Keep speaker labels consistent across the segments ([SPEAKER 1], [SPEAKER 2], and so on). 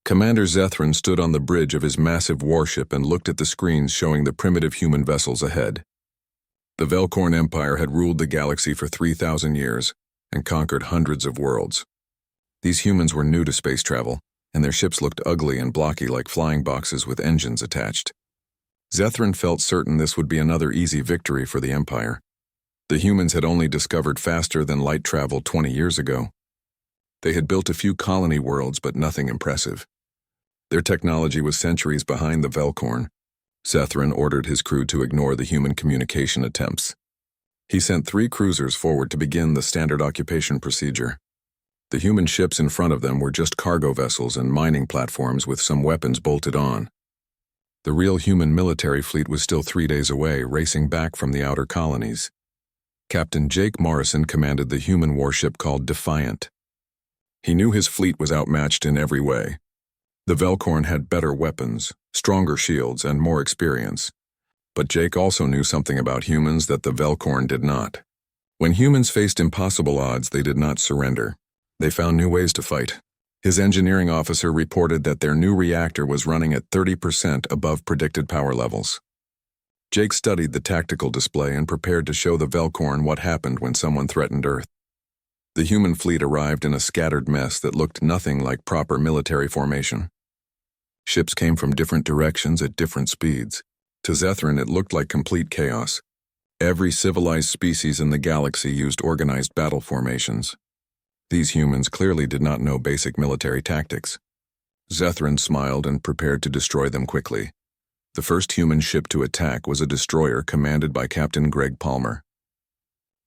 [SPEAKER 1] Commander Zethran stood on the bridge of his massive warship and looked at the screens showing the primitive human vessels ahead. The Velkorn Empire had ruled the galaxy for 3,000 years and conquered hundreds of worlds. These humans were new to space travel, and their ships looked ugly and blocky like flying boxes with engines attached. Zethran felt certain this would be another easy victory for the Empire. The humans had only discovered faster-than-light travel 20 years ago. They had built a few colony worlds, but nothing impressive. Their technology was centuries behind the Velkorn. Zethran ordered his crew to ignore the human communication attempts. He sent 3 cruisers forward to begin the standard occupation procedure. The human ships in front of them were just cargo vessels and mining platforms with some weapons bolted on. The real human military fleet was still 3 days away, racing back from the outer colonies. Captain Jake Morrison commanded the human warship called Defiant. He knew his fleet was outmatched in every way. The Velkorn had better weapons, stronger shields, and more experience. But Jake also knew something about humans that the Velkorn did not. When humans faced impossible odds, they did not surrender. They found new ways to fight. His engineering officer reported that their new reactor was running at 30% above predicted power levels. Jake studied the tactical display and prepared to show the Velkorn what happened when someone threatened Earth. The human fleet arrived in a scattered mess that looked nothing like proper military formation. Ships came from different directions at different speeds. To Zethran, it looked like complete chaos. Every civilized species in the galaxy used organized battle formations. These humans clearly did not know basic military tactics. Zethran smiled and prepared to destroy them quickly. The first human ship to attack was a destroyer commanded by Captain Greg Palmer.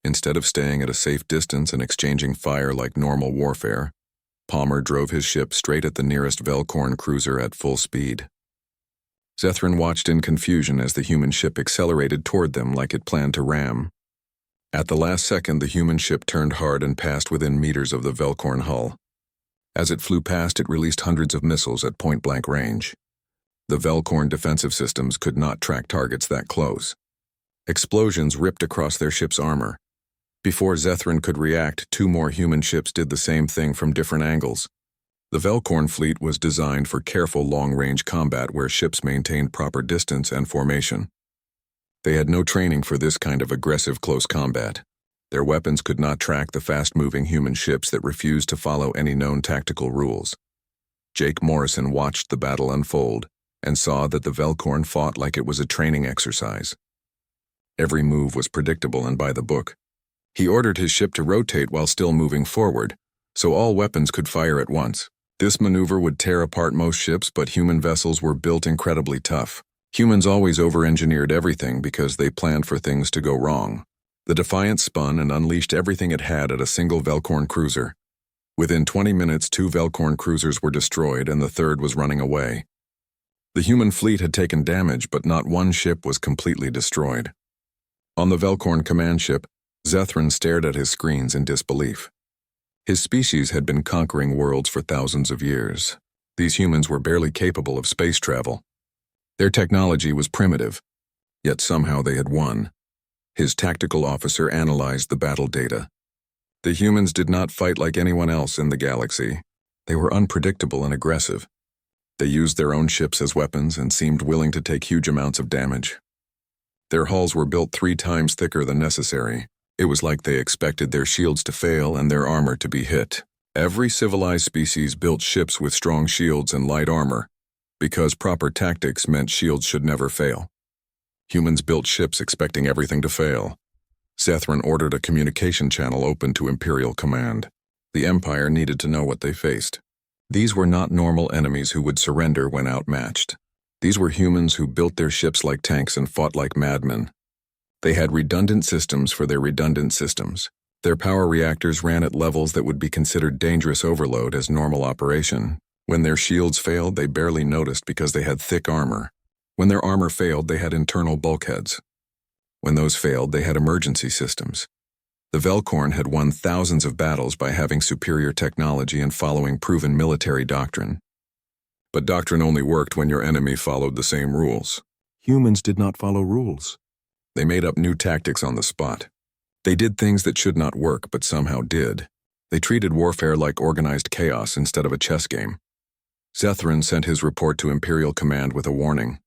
[SPEAKER 1] Instead of staying at a safe distance and exchanging fire like normal warfare, Palmer drove his ship straight at the nearest Velkorn cruiser at full speed. Zethran watched in confusion as the human ship accelerated toward them like it planned to ram. At the last second, the human ship turned hard and passed within meters of the Velkorn hull. As it flew past, it released hundreds of missiles at point-blank range. The Velkorn defensive systems could not track targets that close. Explosions ripped across their ship's armor. Before Zethran could react, 2 more human ships did the same thing from different angles. The Velkorn fleet was designed for careful long-range combat where ships maintained proper distance and formation. They had no training for this kind of aggressive close combat. Their weapons could not track the fast-moving human ships that refused to follow any known tactical rules. Jake Morrison watched the battle unfold and saw that the Velkorn fought like it was a training exercise. Every move was predictable and by the book. He ordered his ship to rotate while still moving forward, so all weapons could fire at once. This maneuver would tear apart most ships, but human vessels were built incredibly tough. Humans always over-engineered everything because they planned for things to go wrong. The Defiant spun and unleashed everything it had at a single Velkorn cruiser. Within 20 minutes, 2 Velkorn cruisers were destroyed and the third was running away. The human fleet had taken damage, but not one ship was completely destroyed. On the Velkorn command ship, Zethran stared at his screens in disbelief. His species had been conquering worlds for thousands of years. These humans were barely capable of space travel. Their technology was primitive, yet somehow they had won. His tactical officer analyzed the battle data. The humans did not fight like anyone else in the galaxy. They were unpredictable and aggressive. They used their own ships as weapons and seemed willing to take huge amounts of damage. Their hulls were built 3 times thicker than necessary. It was like they expected their shields to fail and their armor to be hit. Every civilized species built ships with strong shields and light armor, because proper tactics meant shields should never fail. Humans built ships expecting everything to fail. Zethran ordered a communication channel open to Imperial Command. The Empire needed to know what they faced. These were not normal enemies who would surrender when outmatched. These were humans who built their ships like tanks and fought like madmen. They had redundant systems for their redundant systems. Their power reactors ran at levels that would be considered dangerous overload as normal operation. When their shields failed, they barely noticed because they had thick armor. When their armor failed, they had internal bulkheads. When those failed, they had emergency systems. The Velkorn had won thousands of battles by having superior technology and following proven military doctrine. But doctrine only worked when your enemy followed the same rules. Humans did not follow rules. They made up new tactics on the spot. They did things that should not work, but somehow did. They treated warfare like organized chaos instead of a chess game. Zethrin sent his report to Imperial Command with a warning.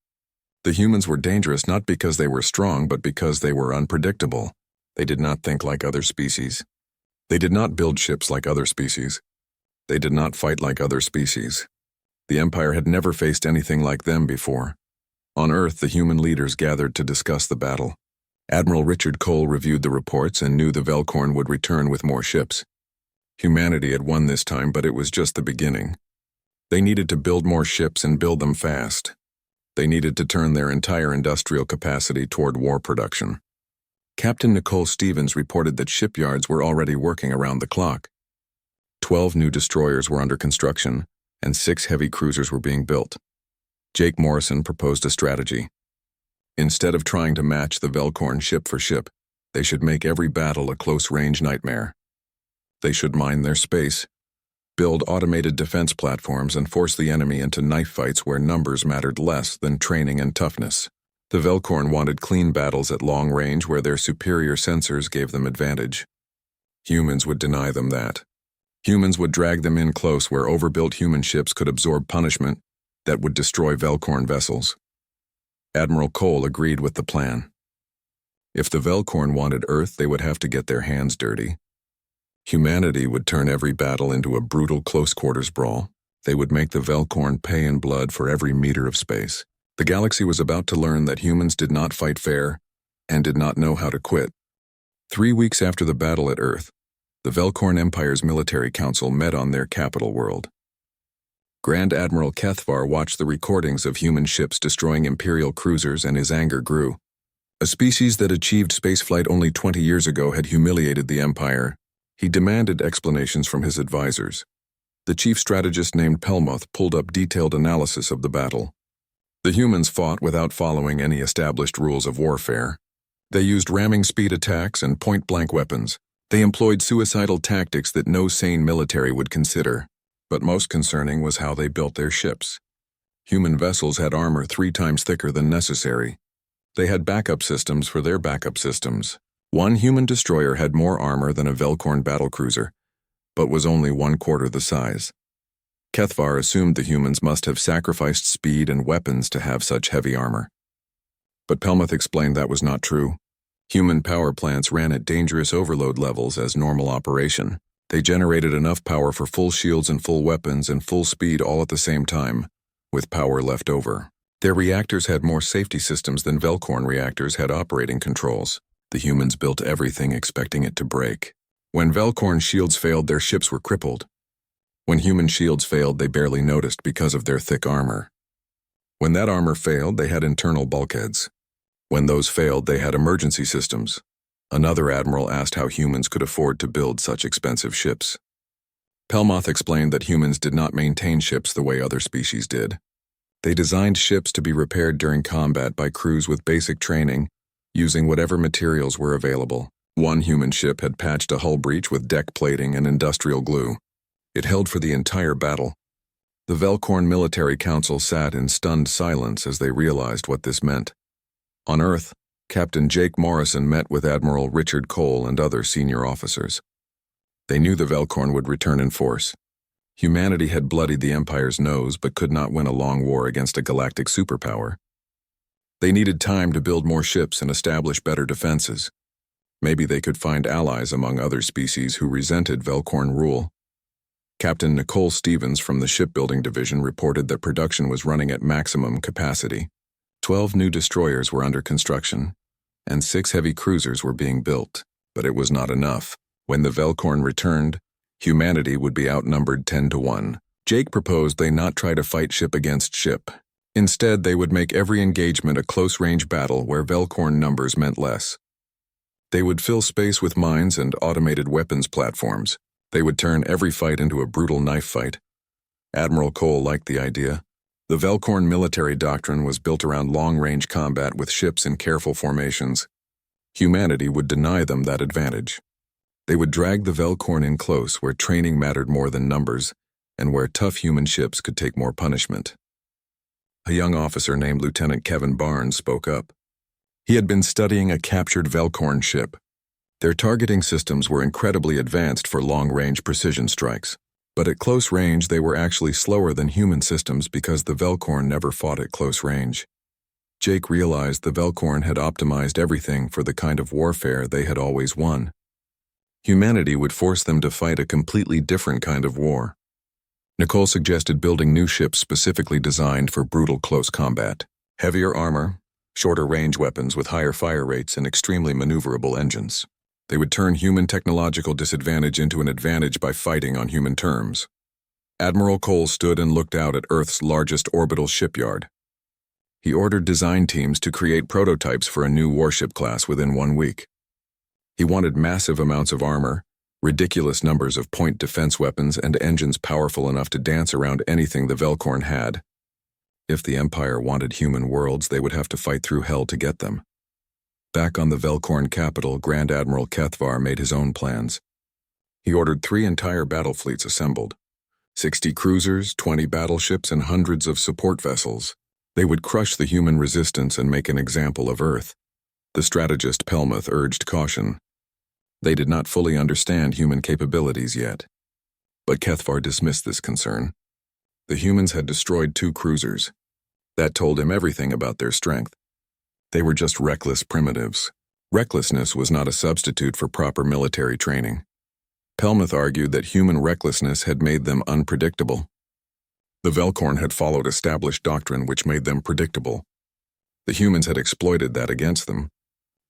[SPEAKER 1] The humans were dangerous not because they were strong, but because they were unpredictable. They did not think like other species. They did not build ships like other species. They did not fight like other species. The Empire had never faced anything like them before. On Earth, the human leaders gathered to discuss the battle. Admiral Richard Cole reviewed the reports and knew the Velcorn would return with more ships. Humanity had won this time, but it was just the beginning. They needed to build more ships and build them fast. They needed to turn their entire industrial capacity toward war production. Captain Nicole Stevens reported that shipyards were already working around the clock. 12 new destroyers were under construction, and 6 heavy cruisers were being built. Jake Morrison proposed a strategy. Instead of trying to match the Velcorn ship for ship, they should make every battle a close-range nightmare. They should mine their space, build automated defense platforms, and force the enemy into knife fights where numbers mattered less than training and toughness. The Velcorn wanted clean battles at long range where their superior sensors gave them advantage. Humans would deny them that. Humans would drag them in close where overbuilt human ships could absorb punishment that would destroy Velcorn vessels. Admiral Cole agreed with the plan. If the Velcorn wanted Earth, they would have to get their hands dirty. Humanity would turn every battle into a brutal close-quarters brawl. They would make the Velcorn pay in blood for every meter of space. The galaxy was about to learn that humans did not fight fair and did not know how to quit. 3 weeks after the battle at Earth, the Velcorn Empire's military council met on their capital world. Grand Admiral Kethvar watched the recordings of human ships destroying Imperial cruisers, and his anger grew. A species that achieved spaceflight only 20 years ago had humiliated the Empire. He demanded explanations from his advisors. The chief strategist named Pelmoth pulled up detailed analysis of the battle. The humans fought without following any established rules of warfare. They used ramming speed attacks and point-blank weapons. They employed suicidal tactics that no sane military would consider. But most concerning was how they built their ships. Human vessels had armor 3 times thicker than necessary. They had backup systems for their backup systems. One human destroyer had more armor than a Velcorn battlecruiser, but was only 1/4 the size. Kethvar assumed the humans must have sacrificed speed and weapons to have such heavy armor. But Pelmoth explained that was not true. Human power plants ran at dangerous overload levels as normal operation. They generated enough power for full shields and full weapons and full speed all at the same time, with power left over. Their reactors had more safety systems than Velcorn reactors had operating controls. The humans built everything expecting it to break. When Velcorn shields failed, their ships were crippled. When human shields failed, they barely noticed because of their thick armor. When that armor failed, they had internal bulkheads. When those failed, they had emergency systems. Another admiral asked how humans could afford to build such expensive ships. Pelmoth explained that humans did not maintain ships the way other species did. They designed ships to be repaired during combat by crews with basic training, using whatever materials were available. One human ship had patched a hull breach with deck plating and industrial glue. It held for the entire battle. The Velcorn Military Council sat in stunned silence as they realized what this meant. On Earth, Captain Jake Morrison met with Admiral Richard Cole and other senior officers. They knew the Velcorn would return in force. Humanity had bloodied the Empire's nose but could not win a long war against a galactic superpower. They needed time to build more ships and establish better defenses. Maybe they could find allies among other species who resented Velcorn rule. Captain Nicole Stevens from the Shipbuilding Division reported that production was running at maximum capacity. 12 new destroyers were under construction, and 6 heavy cruisers were being built, but it was not enough. When the Velcorn returned, humanity would be outnumbered 10-1. Jake proposed they not try to fight ship against ship. Instead, they would make every engagement a close-range battle where Velcorn numbers meant less. They would fill space with mines and automated weapons platforms. They would turn every fight into a brutal knife fight. Admiral Cole liked the idea. The Velcorn military doctrine was built around long-range combat with ships in careful formations. Humanity would deny them that advantage. They would drag the Velcorn in close where training mattered more than numbers and where tough human ships could take more punishment. A young officer named Lieutenant Kevin Barnes spoke up. He had been studying a captured Velcorn ship. Their targeting systems were incredibly advanced for long-range precision strikes, But at close range, they were actually slower than human systems because the Velcorn never fought at close range. Jake realized the Velcorn had optimized everything for the kind of warfare they had always won. Humanity would force them to fight a completely different kind of war. Nicole suggested building new ships specifically designed for brutal close combat. Heavier armor, shorter range weapons with higher fire rates and extremely maneuverable engines. They would turn human technological disadvantage into an advantage by fighting on human terms. Admiral Cole stood and looked out at Earth's largest orbital shipyard. He ordered design teams to create prototypes for a new warship class within 1 week. He wanted massive amounts of armor, ridiculous numbers of point defense weapons, and engines powerful enough to dance around anything the Velcorn had. If the Empire wanted human worlds, they would have to fight through hell to get them. Back on the Velcorn capital, Grand Admiral Kethvar made his own plans. He ordered 3 entire battle fleets assembled. 60 cruisers, 20 battleships, and hundreds of support vessels. They would crush the human resistance and make an example of Earth. The strategist Pelmuth urged caution. They did not fully understand human capabilities yet. But Kethvar dismissed this concern. The humans had destroyed 2 cruisers. That told him everything about their strength. They were just reckless primitives. Recklessness was not a substitute for proper military training. Pelmuth argued that human recklessness had made them unpredictable. The Velcorn had followed established doctrine which made them predictable. The humans had exploited that against them.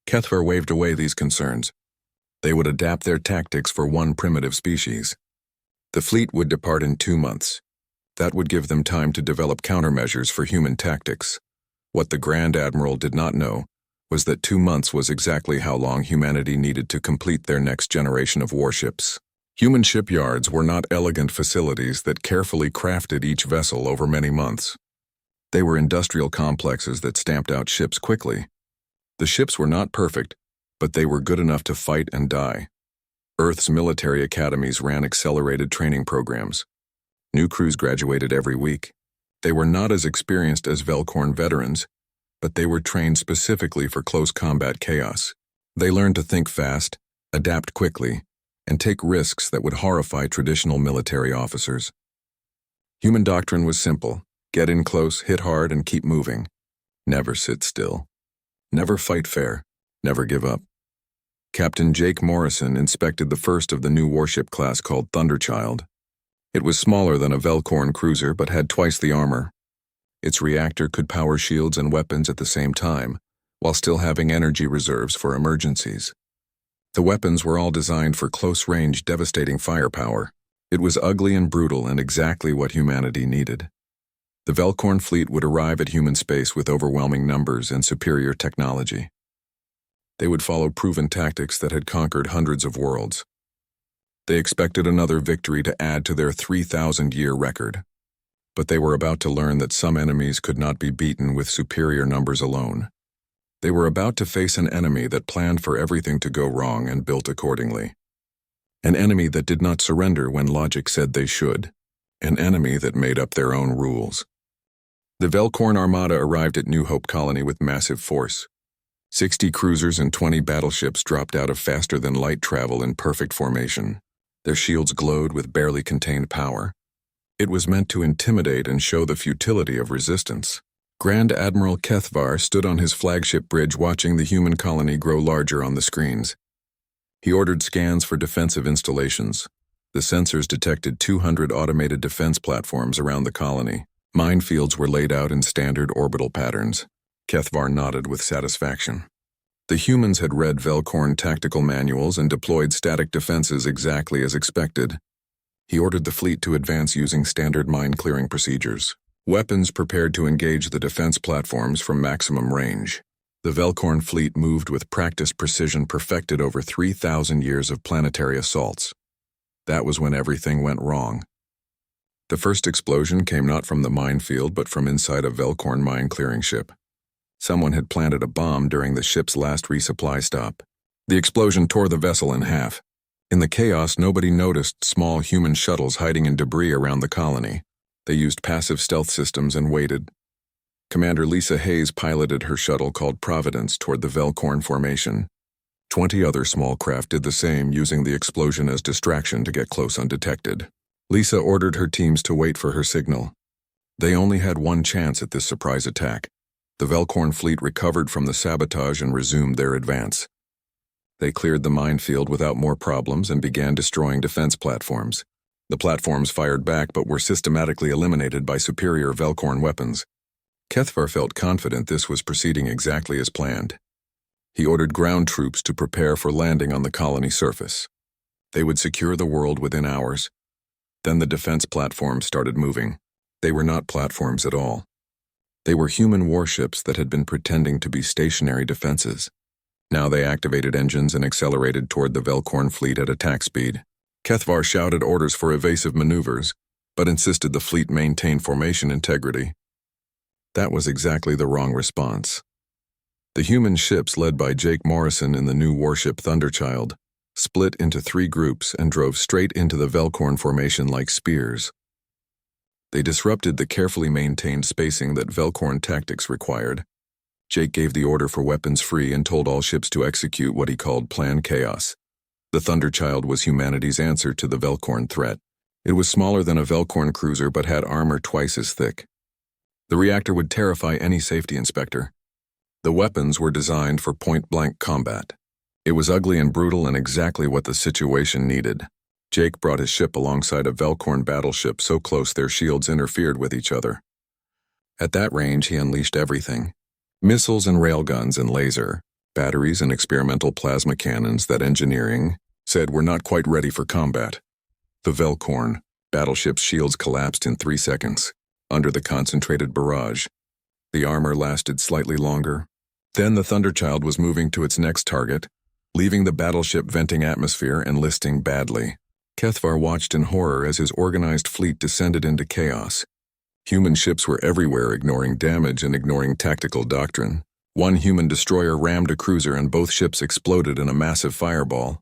[SPEAKER 1] Kethvar waved away these concerns. They would adapt their tactics for one primitive species. The fleet would depart in 2 months. That would give them time to develop countermeasures for human tactics. What the Grand Admiral did not know was that 2 months was exactly how long humanity needed to complete their next generation of warships. Human shipyards were not elegant facilities that carefully crafted each vessel over many months. They were industrial complexes that stamped out ships quickly. The ships were not perfect, but they were good enough to fight and die. Earth's military academies ran accelerated training programs. New crews graduated every week. They were not as experienced as Velcorn veterans, but they were trained specifically for close combat chaos. They learned to think fast, adapt quickly, and take risks that would horrify traditional military officers. Human doctrine was simple: get in close, hit hard, and keep moving. Never sit still. Never fight fair. Never give up. Captain Jake Morrison inspected the first of the new warship class called Thunderchild. It was smaller than a Velcorn cruiser but had twice the armor. Its reactor could power shields and weapons at the same time, while still having energy reserves for emergencies. The weapons were all designed for close-range, devastating firepower. It was ugly and brutal and exactly what humanity needed. The Velcorn fleet would arrive at human space with overwhelming numbers and superior technology. They would follow proven tactics that had conquered hundreds of worlds. They expected another victory to add to their 3,000-year record. But they were about to learn that some enemies could not be beaten with superior numbers alone. They were about to face an enemy that planned for everything to go wrong and built accordingly. An enemy that did not surrender when logic said they should. An enemy that made up their own rules. The Velcorn Armada arrived at New Hope Colony with massive force. 60 cruisers and 20 battleships dropped out of faster-than-light travel in perfect formation. Their shields glowed with barely contained power. It was meant to intimidate and show the futility of resistance. Grand Admiral Kethvar stood on his flagship bridge watching the human colony grow larger on the screens. He ordered scans for defensive installations. The sensors detected 200 automated defense platforms around the colony. Minefields were laid out in standard orbital patterns. Kethvar nodded with satisfaction. The humans had read Velcorn tactical manuals and deployed static defenses exactly as expected. He ordered the fleet to advance using standard mine-clearing procedures. Weapons prepared to engage the defense platforms from maximum range. The Velcorn fleet moved with practiced precision perfected over 3,000 years of planetary assaults. That was when everything went wrong. The first explosion came not from the minefield but from inside a Velcorn mine-clearing ship. Someone had planted a bomb during the ship's last resupply stop. The explosion tore the vessel in half. In the chaos, nobody noticed small human shuttles hiding in debris around the colony. They used passive stealth systems and waited. Commander Lisa Hayes piloted her shuttle called Providence toward the Velcorn formation. 20 other small craft did the same, using the explosion as distraction to get close undetected. Lisa ordered her teams to wait for her signal. They only had one chance at this surprise attack. The Velkorn fleet recovered from the sabotage and resumed their advance. They cleared the minefield without more problems and began destroying defense platforms. The platforms fired back but were systematically eliminated by superior Velkorn weapons. Kethvar felt confident this was proceeding exactly as planned. He ordered ground troops to prepare for landing on the colony surface. They would secure the world within hours. Then the defense platforms started moving. They were not platforms at all. They were human warships that had been pretending to be stationary defenses. Now they activated engines and accelerated toward the Velkorn fleet at attack speed. Kethvar shouted orders for evasive maneuvers, but insisted the fleet maintain formation integrity. That was exactly the wrong response. The human ships led by Jake Morrison in the new warship Thunderchild split into 3 groups and drove straight into the Velkorn formation like spears. They disrupted the carefully maintained spacing that Velkorn tactics required. Jake gave the order for weapons free and told all ships to execute what he called Plan Chaos. The Thunderchild was humanity's answer to the Velkorn threat. It was smaller than a Velkorn cruiser but had armor twice as thick. The reactor would terrify any safety inspector. The weapons were designed for point-blank combat. It was ugly and brutal and exactly what the situation needed. Jake brought his ship alongside a Velkorn battleship so close their shields interfered with each other. At that range, he unleashed everything. Missiles and railguns and laser, batteries and experimental plasma cannons that engineering said were not quite ready for combat. The Velkorn battleship's shields collapsed in 3 seconds, under the concentrated barrage. The armor lasted slightly longer. Then the Thunderchild was moving to its next target, leaving the battleship venting atmosphere and listing badly. Kethvar watched in horror as his organized fleet descended into chaos. Human ships were everywhere, ignoring damage and ignoring tactical doctrine. One human destroyer rammed a cruiser and both ships exploded in a massive fireball.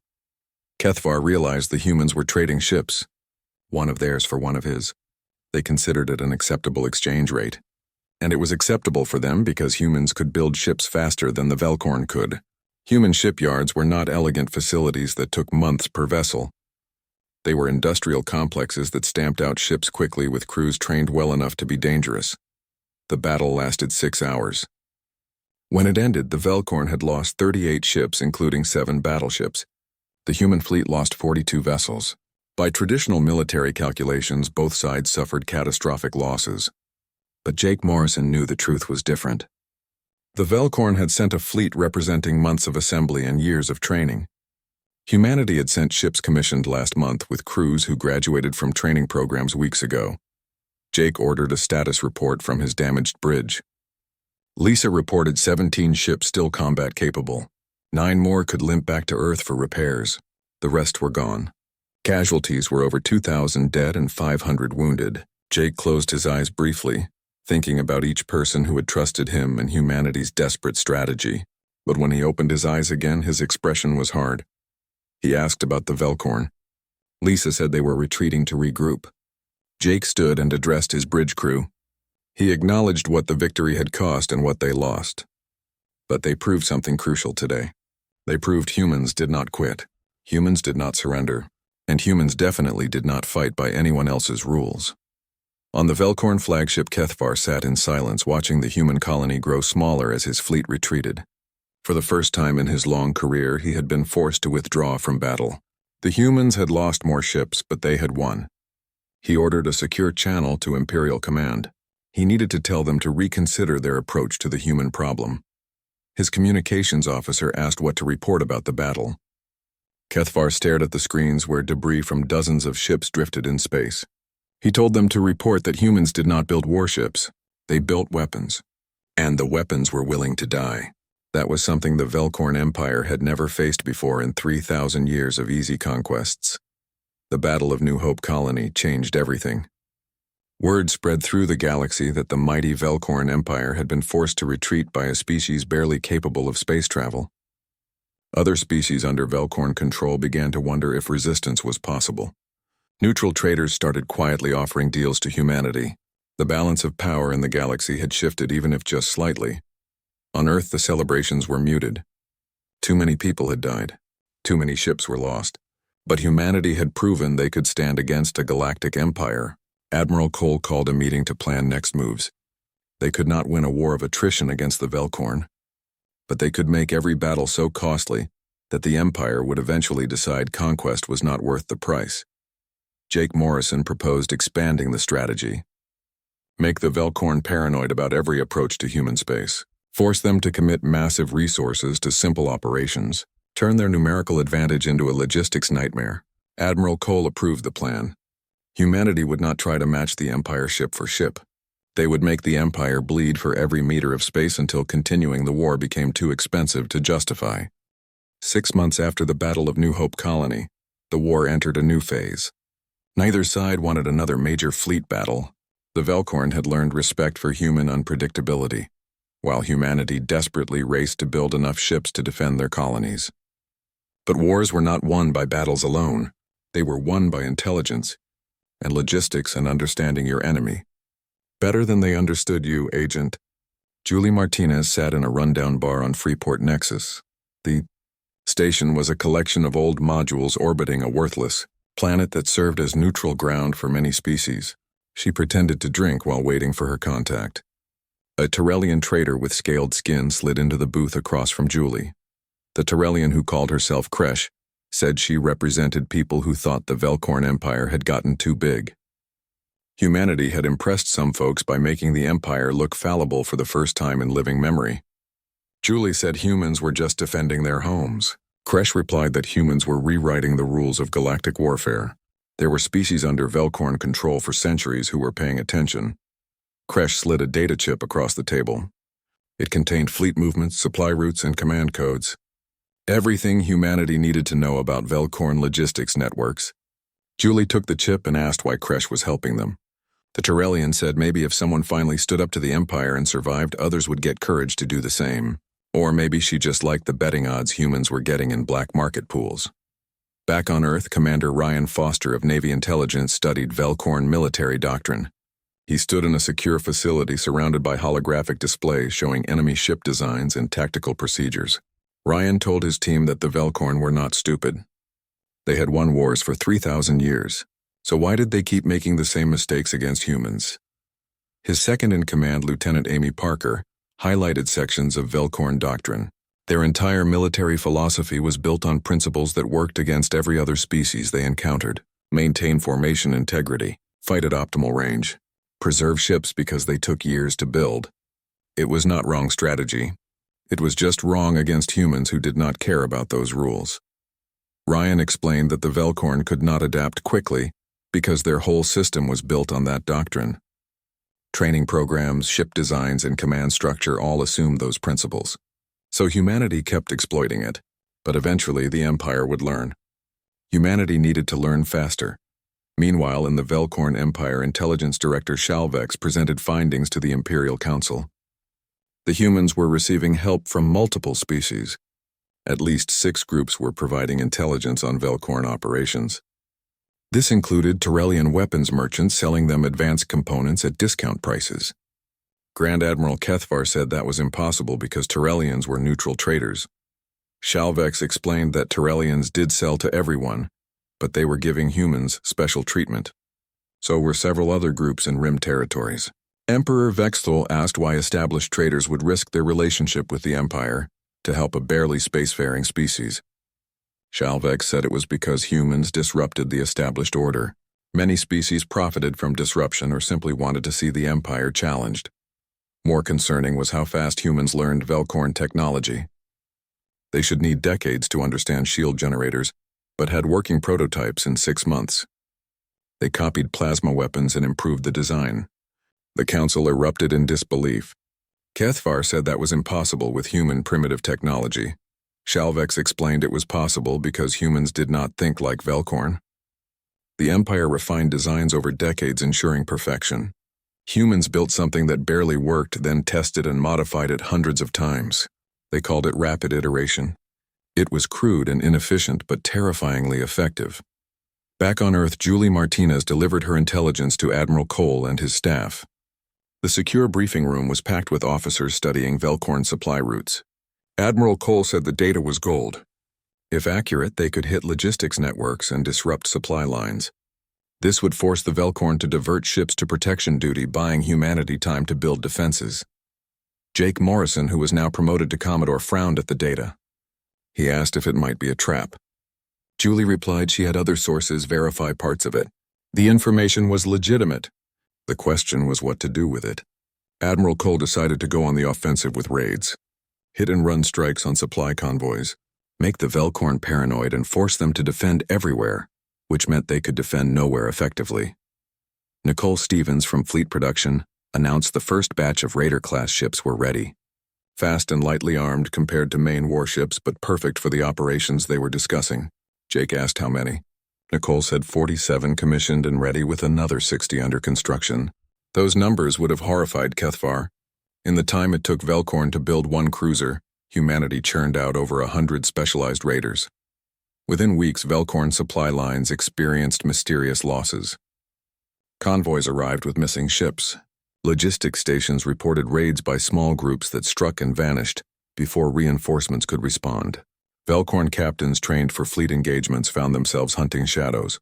[SPEAKER 1] Kethvar realized the humans were trading ships, one of theirs for one of his. They considered it an acceptable exchange rate. And it was acceptable for them because humans could build ships faster than the Velkorn could. Human shipyards were not elegant facilities that took months per vessel. They were industrial complexes that stamped out ships quickly with crews trained well enough to be dangerous. The battle lasted 6 hours. When it ended, the Velkorn had lost 38 ships, including 7 battleships. The human fleet lost 42 vessels. By traditional military calculations, both sides suffered catastrophic losses. But Jake Morrison knew the truth was different. The Velkorn had sent a fleet representing months of assembly and years of training. Humanity had sent ships commissioned last month with crews who graduated from training programs weeks ago. Jake ordered a status report from his damaged bridge. Lisa reported 17 ships still combat capable. 9 more could limp back to Earth for repairs. The rest were gone. Casualties were over 2,000 dead and 500 wounded. Jake closed his eyes briefly, thinking about each person who had trusted him and humanity's desperate strategy. But when he opened his eyes again, his expression was hard. He asked about the Velkorn. Lisa said they were retreating to regroup. Jake stood and addressed his bridge crew. He acknowledged what the victory had cost and what they lost. But they proved something crucial today. They proved humans did not quit. Humans did not surrender. And humans definitely did not fight by anyone else's rules. On the Velkorn flagship, Kethvar sat in silence, watching the human colony grow smaller as his fleet retreated. For the first time in his long career, he had been forced to withdraw from battle. The humans had lost more ships, but they had won. He ordered a secure channel to Imperial Command. He needed to tell them to reconsider their approach to the human problem. His communications officer asked what to report about the battle. Kethvar stared at the screens where debris from dozens of ships drifted in space. He told them to report that humans did not build warships. They built weapons. And the weapons were willing to die. That was something the Velkorn Empire had never faced before in 3,000 years of easy conquests. The Battle of New Hope Colony changed everything. Word spread through the galaxy that the mighty Velkorn Empire had been forced to retreat by a species barely capable of space travel. Other species under Velkorn control began to wonder if resistance was possible. Neutral traders started quietly offering deals to humanity. The balance of power in the galaxy had shifted, even if just slightly. On Earth, the celebrations were muted. Too many people had died. Too many ships were lost. But humanity had proven they could stand against a galactic empire. Admiral Cole called a meeting to plan next moves. They could not win a war of attrition against the Velcorn, but they could make every battle so costly that the Empire would eventually decide conquest was not worth the price. Jake Morrison proposed expanding the strategy. Make the Velcorn paranoid about every approach to human space. Force them to commit massive resources to simple operations. Turn their numerical advantage into a logistics nightmare. Admiral Cole approved the plan. Humanity would not try to match the Empire ship for ship. They would make the Empire bleed for every meter of space until continuing the war became too expensive to justify. 6 months after the Battle of New Hope Colony, the war entered a new phase. Neither side wanted another major fleet battle. The Velcorn had learned respect for human unpredictability, while humanity desperately raced to build enough ships to defend their colonies. But wars were not won by battles alone. They were won by intelligence and logistics and understanding your enemy. Better than they understood you, Agent. Julie Martinez sat in a rundown bar on Freeport Nexus. The station was a collection of old modules orbiting a worthless planet that served as neutral ground for many species. She pretended to drink while waiting for her contact. A Tyrellian trader with scaled skin slid into the booth across from Julie. The Tyrellian who called herself Kresh said she represented people who thought the Velcorn Empire had gotten too big. Humanity had impressed some folks by making the Empire look fallible for the first time in living memory. Julie said humans were just defending their homes. Kresh replied that humans were rewriting the rules of galactic warfare. There were species under Velcorn control for centuries who were paying attention. Kresh slid a data chip across the table. It contained fleet movements, supply routes, and command codes. Everything humanity needed to know about Velcorn logistics networks. Julie took the chip and asked why Kresh was helping them. The Tyrellian said maybe if someone finally stood up to the Empire and survived, others would get courage to do the same. Or maybe she just liked the betting odds humans were getting in black market pools. Back on Earth, Commander Ryan Foster of Navy Intelligence studied Velcorn military doctrine. He stood in a secure facility surrounded by holographic displays showing enemy ship designs and tactical procedures. Ryan told his team that the Velcorn were not stupid. They had won wars for 3,000 years, so why did they keep making the same mistakes against humans? His second-in-command, Lieutenant Amy Parker, highlighted sections of Velcorn doctrine. Their entire military philosophy was built on principles that worked against every other species they encountered. Maintain formation integrity, fight at optimal range, preserve ships because they took years to build. It was not wrong strategy. It was just wrong against humans who did not care about those rules. Ryan explained that the Velcorn could not adapt quickly because their whole system was built on that doctrine. Training programs, ship designs, and command structure all assumed those principles. So humanity kept exploiting it, but eventually the Empire would learn. Humanity needed to learn faster. Meanwhile, in the Velcorn Empire, Intelligence Director Shalvex presented findings to the Imperial Council. The humans were receiving help from multiple species. At least 6 groups were providing intelligence on Velcorn operations. This included Tyrellian weapons merchants selling them advanced components at discount prices. Grand Admiral Kethvar said that was impossible because Tyrellians were neutral traders. Shalvex explained that Tyrellians did sell to everyone, but they were giving humans special treatment. So were several other groups in Rim territories. Emperor Vexthal asked why established traders would risk their relationship with the Empire to help a barely spacefaring species. Shalvex said it was because humans disrupted the established order. Many species profited from disruption or simply wanted to see the Empire challenged. More concerning was how fast humans learned Velcorn technology. They should need decades to understand shield generators, but had working prototypes in 6 months. They copied plasma weapons and improved the design. The council erupted in disbelief. Kethvar said that was impossible with human primitive technology. Shalvex explained it was possible because humans did not think like Velcorn. The Empire refined designs over decades, ensuring perfection. Humans built something that barely worked, then tested and modified it hundreds of times. They called it rapid iteration. It was crude and inefficient, but terrifyingly effective. Back on Earth, Julie Martinez delivered her intelligence to Admiral Cole and his staff. The secure briefing room was packed with officers studying Velcorn supply routes. Admiral Cole said the data was gold. If accurate, they could hit logistics networks and disrupt supply lines. This would force the Velkorn to divert ships to protection duty, buying humanity time to build defenses. Jake Morrison, who was now promoted to Commodore, frowned at the data. He asked if it might be a trap. Julie replied she had other sources verify parts of it. The information was legitimate. The question was what to do with it. Admiral Cole decided to go on the offensive with raids. Hit-and-run strikes on supply convoys. Make the Velkorn paranoid and force them to defend everywhere, which meant they could defend nowhere effectively. Nicole Stevens from Fleet Production announced the first batch of Raider-class ships were ready. Fast and lightly armed compared to main warships, but perfect for the operations they were discussing. Jake asked how many. Nicole said 47 commissioned and ready, with another 60 under construction. Those numbers would have horrified Kethvar. In the time it took Velkorn to build one cruiser, humanity churned out over 100 specialized raiders. Within weeks, Velkorn supply lines experienced mysterious losses. Convoys arrived with missing ships. Logistics stations reported raids by small groups that struck and vanished before reinforcements could respond. Velkorn captains trained for fleet engagements found themselves hunting shadows.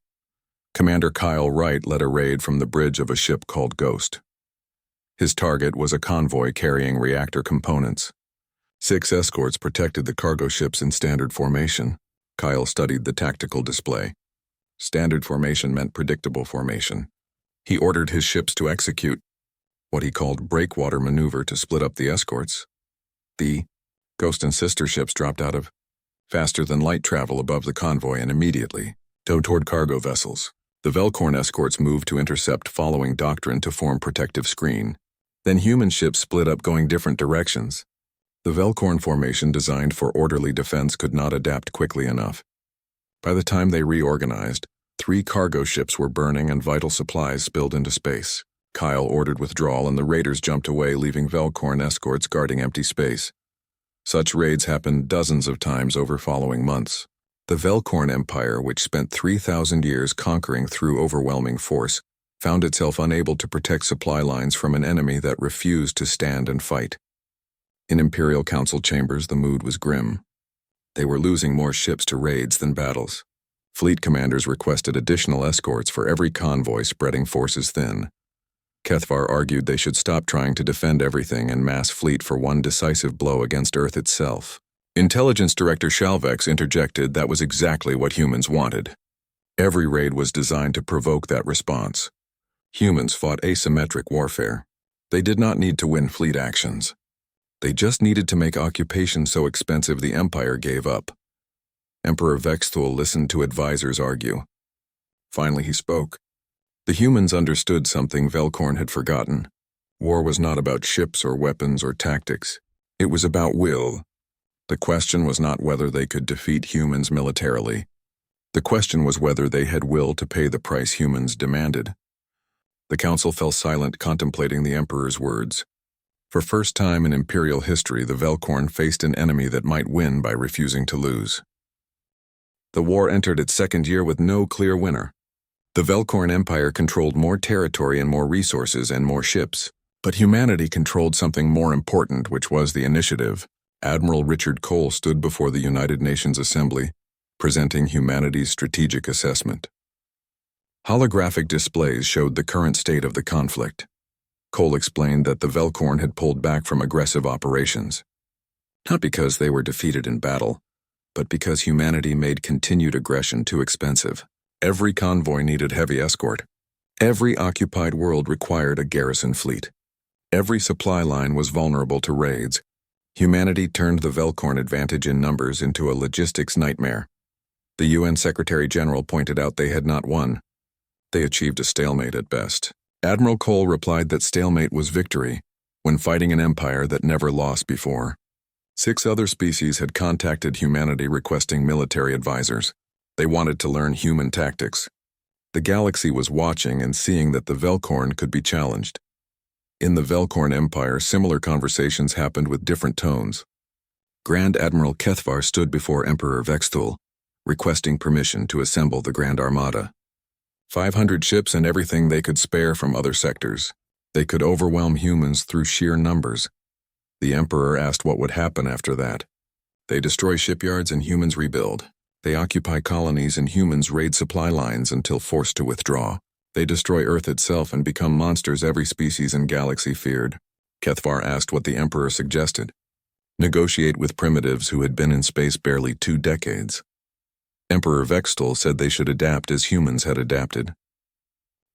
[SPEAKER 1] Commander Kyle Wright led a raid from the bridge of a ship called Ghost. His target was a convoy carrying reactor components. 6 escorts protected the cargo ships in standard formation. Kyle studied the tactical display. Standard formation meant predictable formation. He ordered his ships to execute what he called breakwater maneuver to split up the escorts. The Ghost and sister ships dropped out of faster-than-light travel above the convoy and immediately dove toward cargo vessels. The Velkorn escorts moved to intercept following doctrine to form protective screen. Then human ships split up going different directions. The Velkorn formation designed for orderly defense could not adapt quickly enough. By the time they reorganized, 3 cargo ships were burning and vital supplies spilled into space. Kyle ordered withdrawal and the raiders jumped away, leaving Velkorn escorts guarding empty space. Such raids happened dozens of times over following months. The Velkorn Empire, which spent 3,000 years conquering through overwhelming force, found itself unable to protect supply lines from an enemy that refused to stand and fight. In Imperial Council chambers, the mood was grim. They were losing more ships to raids than battles. Fleet commanders requested additional escorts for every convoy, spreading forces thin. Kethvar argued they should stop trying to defend everything and mass fleet for one decisive blow against Earth itself. Intelligence Director Shalvex interjected that was exactly what humans wanted. Every raid was designed to provoke that response. Humans fought asymmetric warfare. They did not need to win fleet actions. They just needed to make occupation so expensive the Empire gave up. Emperor Vexthul listened to advisors argue. Finally he spoke. The humans understood something Velkorn had forgotten. War was not about ships or weapons or tactics. It was about will. The question was not whether they could defeat humans militarily. The question was whether they had will to pay the price humans demanded. The council fell silent, contemplating the Emperor's words. For first time in Imperial history, the Velkorn faced an enemy that might win by refusing to lose. The war entered its second year with no clear winner. The Velkorn Empire controlled more territory and more resources and more ships, but humanity controlled something more important, which was the initiative. Admiral Richard Cole stood before the United Nations Assembly, presenting humanity's strategic assessment. Holographic displays showed the current state of the conflict. Cole explained that the Velkorn had pulled back from aggressive operations, not because they were defeated in battle, but because humanity made continued aggression too expensive. Every convoy needed heavy escort. Every occupied world required a garrison fleet. Every supply line was vulnerable to raids. Humanity turned the Velkorn advantage in numbers into a logistics nightmare. The UN Secretary General pointed out they had not won. They achieved a stalemate at best. Admiral Cole replied that stalemate was victory when fighting an empire that never lost before. 6 other species had contacted humanity requesting military advisors. They wanted to learn human tactics. The galaxy was watching and seeing that the Velkorn could be challenged. In the Velkorn Empire, similar conversations happened with different tones. Grand Admiral Kethvar stood before Emperor Vexthul, requesting permission to assemble the Grand Armada. 500 ships and everything they could spare from other sectors. They could overwhelm humans through sheer numbers. The Emperor asked what would happen after that. They destroy shipyards and humans rebuild. They occupy colonies and humans raid supply lines until forced to withdraw. They destroy Earth itself and become monsters every species and galaxy feared. Kethvar asked what the Emperor suggested. Negotiate with primitives who had been in space barely 2 decades. Emperor Vextol said they should adapt as humans had adapted.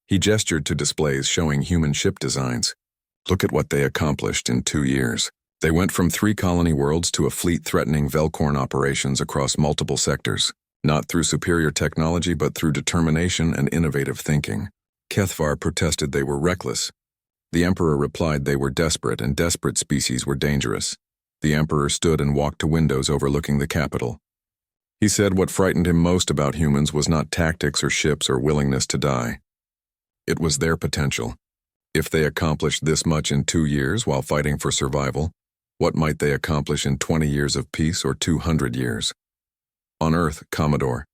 [SPEAKER 1] He gestured to displays showing human ship designs. Look at what they accomplished in 2 years. They went from 3 colony worlds to a fleet threatening Velcorn operations across multiple sectors, not through superior technology but through determination and innovative thinking. Kethvar protested they were reckless. The Emperor replied they were desperate and desperate species were dangerous. The Emperor stood and walked to windows overlooking the capital. He said what frightened him most about humans was not tactics or ships or willingness to die. It was their potential. If they accomplished this much in 2 years while fighting for survival, what might they accomplish in 20 years of peace or 200 years? On Earth, Commodore.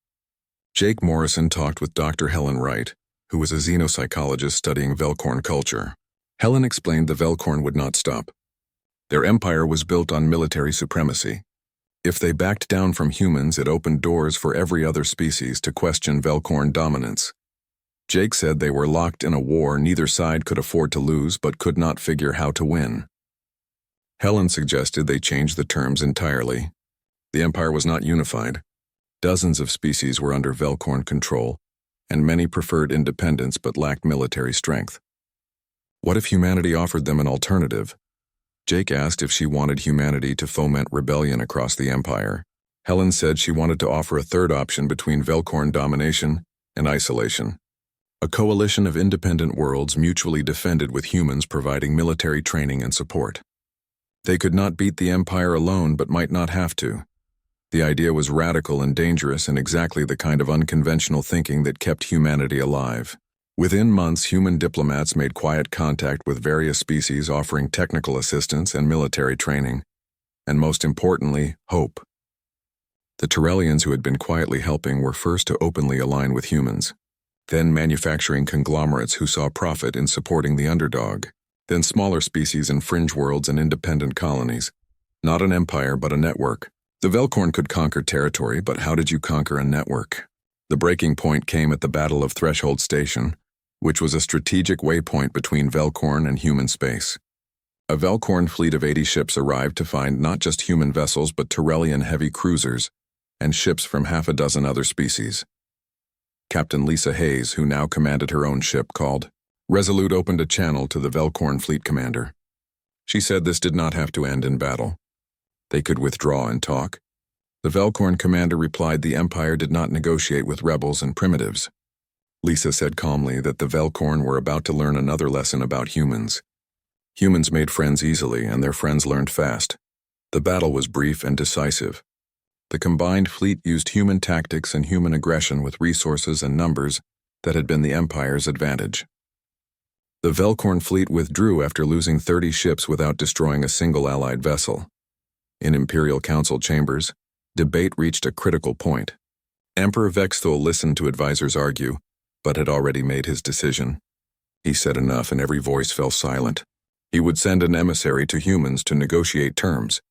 [SPEAKER 1] Jake Morrison talked with Dr. Helen Wright, who was a xenopsychologist studying Velcorn culture. Helen explained the Velcorn would not stop. Their empire was built on military supremacy. If they backed down from humans, it opened doors for every other species to question Velcorn dominance. Jake said they were locked in a war neither side could afford to lose but could not figure how to win. Helen suggested they change the terms entirely. The empire was not unified. Dozens of species were under Velcorn control, and many preferred independence but lacked military strength. What if humanity offered them an alternative? Jake asked if she wanted humanity to foment rebellion across the empire. Helen said she wanted to offer a third option between Velcorn domination and isolation. A coalition of independent worlds mutually defended with humans providing military training and support. They could not beat the empire alone but might not have to. The idea was radical and dangerous and exactly the kind of unconventional thinking that kept humanity alive. Within months, human diplomats made quiet contact with various species offering technical assistance and military training, and most importantly, hope. The Turellians who had been quietly helping were first to openly align with humans, then manufacturing conglomerates who saw profit in supporting the underdog, then smaller species in fringe worlds and independent colonies. Not an empire, but a network. The Velcorn could conquer territory, but how did you conquer a network? The breaking point came at the Battle of Threshold Station, which was a strategic waypoint between Velcorn and human space. A Velcorn fleet of 80 ships arrived to find not just human vessels but Turellian heavy cruisers and ships from half a dozen other species. Captain Lisa Hayes, who now commanded her own ship, called. Resolute opened a channel to the Velcorn fleet commander. She said this did not have to end in battle. They could withdraw and talk. The Velcorn commander replied the Empire did not negotiate with rebels and primitives. Lisa said calmly that the Velcorn were about to learn another lesson about humans. Humans made friends easily, and their friends learned fast. The battle was brief and decisive. The combined fleet used human tactics and human aggression with resources and numbers that had been the Empire's advantage. The Velcorn fleet withdrew after losing 30 ships without destroying a single Allied vessel. In Imperial Council chambers, debate reached a critical point. Emperor Vextol listened to advisors argue, but had already made his decision. He said enough and every voice fell silent. He would send an emissary to humans to negotiate terms.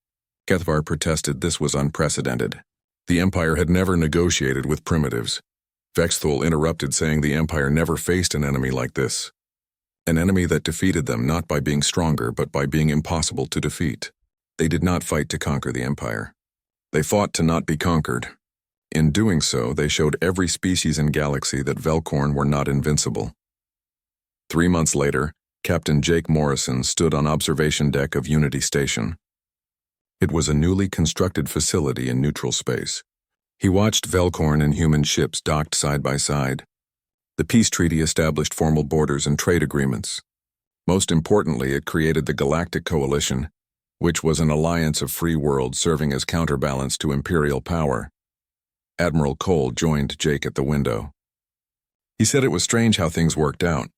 [SPEAKER 1] Kethvar protested this was unprecedented. The Empire had never negotiated with primitives. Vextol interrupted, saying the Empire never faced an enemy like this. An enemy that defeated them not by being stronger but by being impossible to defeat. They did not fight to conquer the Empire. They fought to not be conquered. In doing so, they showed every species and galaxy that Velcorn were not invincible. 3 months later, Captain Jake Morrison stood on observation deck of Unity Station. It was a newly constructed facility in neutral space. He watched Velcorn and human ships docked side by side. The peace treaty established formal borders and trade agreements. Most importantly, it created the Galactic Coalition, which was an alliance of free worlds serving as counterbalance to imperial power. Admiral Cole joined Jake at the window. He said it was strange how things worked out.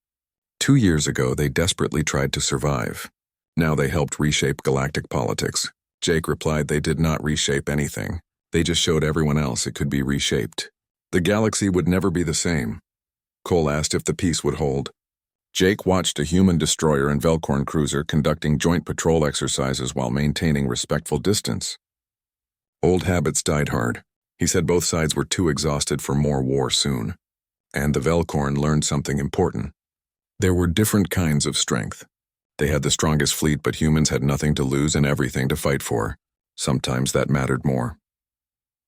[SPEAKER 1] 2 years ago, they desperately tried to survive. Now they helped reshape galactic politics. Jake replied they did not reshape anything. They just showed everyone else it could be reshaped. The galaxy would never be the same. Cole asked if the peace would hold. Jake watched a human destroyer and Velcorn cruiser conducting joint patrol exercises while maintaining respectful distance. Old habits died hard. He said both sides were too exhausted for more war soon. And the Velkorn learned something important. There were different kinds of strength. They had the strongest fleet, but humans had nothing to lose and everything to fight for. Sometimes that mattered more.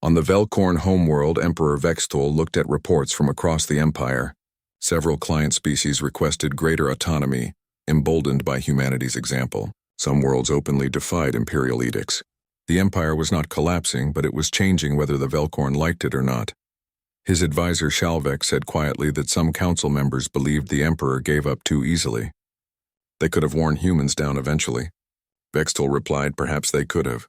[SPEAKER 1] On the Velkorn homeworld, Emperor Vextol looked at reports from across the Empire. Several client species requested greater autonomy, emboldened by humanity's example. Some worlds openly defied imperial edicts. The Empire was not collapsing, but it was changing whether the Velkorn liked it or not. His advisor Shalvek said quietly that some council members believed the Emperor gave up too easily. They could have worn humans down eventually. Vextol replied perhaps they could have.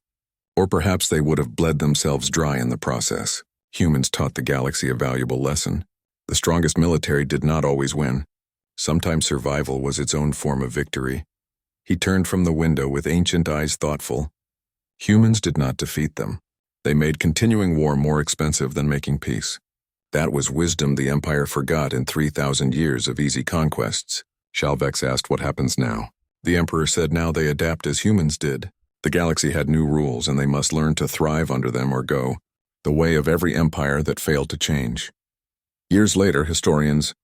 [SPEAKER 1] Or perhaps they would have bled themselves dry in the process. Humans taught the galaxy a valuable lesson. The strongest military did not always win. Sometimes survival was its own form of victory. He turned from the window with ancient eyes, thoughtful. Humans did not defeat them. They made continuing war more expensive than making peace. That was wisdom the Empire forgot in 3,000 years of easy conquests. Shalvex asked what happens now. The Emperor said now they adapt as humans did. The galaxy had new rules and they must learn to thrive under them or go. The way of every empire that failed to change. Years later, historians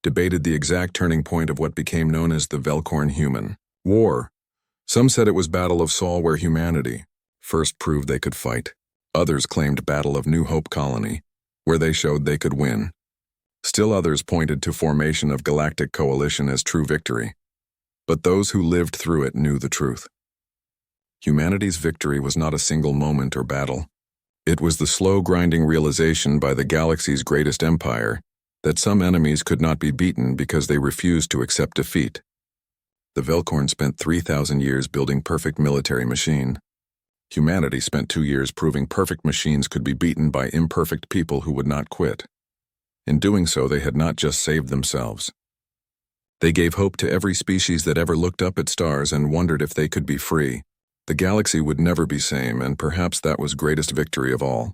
[SPEAKER 1] debated the exact turning point of what became known as the Velkorn Human War. Some said it was Battle of Sol, where humanity first proved they could fight. Others claimed Battle of New Hope Colony, where they showed they could win. Still others pointed to formation of Galactic Coalition as true victory. But those who lived through it knew the truth. Humanity's victory was not a single moment or battle. It was the slow grinding realization by the galaxy's greatest empire that some enemies could not be beaten because they refused to accept defeat. The Velkorn spent 3,000 years building perfect military machine. Humanity spent 2 years proving perfect machines could be beaten by imperfect people who would not quit. In doing so, they had not just saved themselves. They gave hope to every species that ever looked up at stars and wondered if they could be free. The galaxy would never be same, and perhaps that was greatest victory of all.